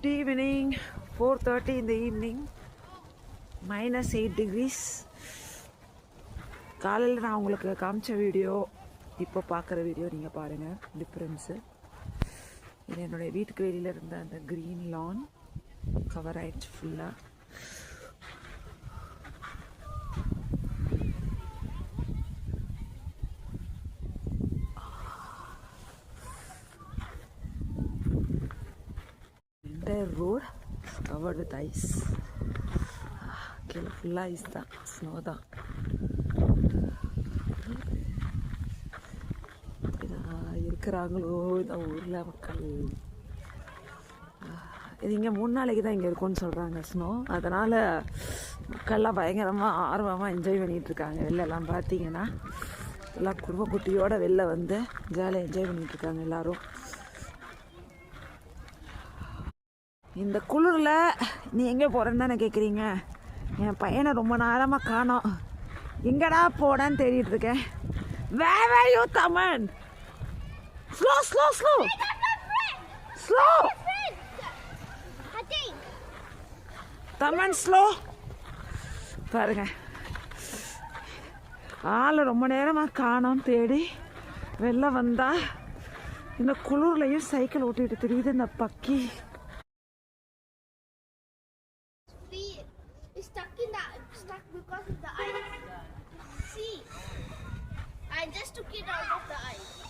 Good evening, 4:30 in the evening, -8 degrees. காலையில் நான் உங்களுக்கு காமிச்ச வீடியோ இப்போ பார்க்குற வீடியோ நீங்கள் பாருங்கள் டிஃப்ரென்ஸு. இது என்னுடைய வீட்டுக்கு வெளியில் இருந்த அந்த க்ரீன் லான் கவர் ஆயிடுச்சு ஃபுல்லாக. Entire road is covered with ice. கீழே ஃபுல்லாக ஐஸ் தான், ஸ்னோ தான். இருக்கிறாங்களோ இந்த ஊரில் மக்கள். இது இங்கே 3 நாளைக்கு தான் இங்கே இருக்கும்னு சொல்கிறாங்க ஸ்னோ. அதனால் மக்கள்லாம் பயங்கரமாக ஆர்வமாக என்ஜாய் பண்ணிகிட்ருக்காங்க. வெளிலலாம் பார்த்தீங்கன்னா எல்லாம் குடும்ப குட்டியோடு வெளில வந்து ஜாலியாக என்ஜாய் பண்ணிகிட்ருக்காங்க எல்லோரும். இந்த குளிரில் நீ எங்கே போகிறேன்னு தானே கேட்குறீங்க. என் பையனை ரொம்ப நேரமாக காணோம், எங்கடா போடான்னு தேடிட்டு இருக்கேன். Where are you, Taman? Slow, slow, slow. Slow. Taman, slow. பாருங்க, ஆள் ரொம்ப நேரமாக காணோம் தேடி வெளில வந்தா இந்த குளிர்லையும் சைக்கிள் ஓட்டிகிட்டு தெரியுது இந்த பக்கி. Stuck because of the ice. See, I just took it out of the ice.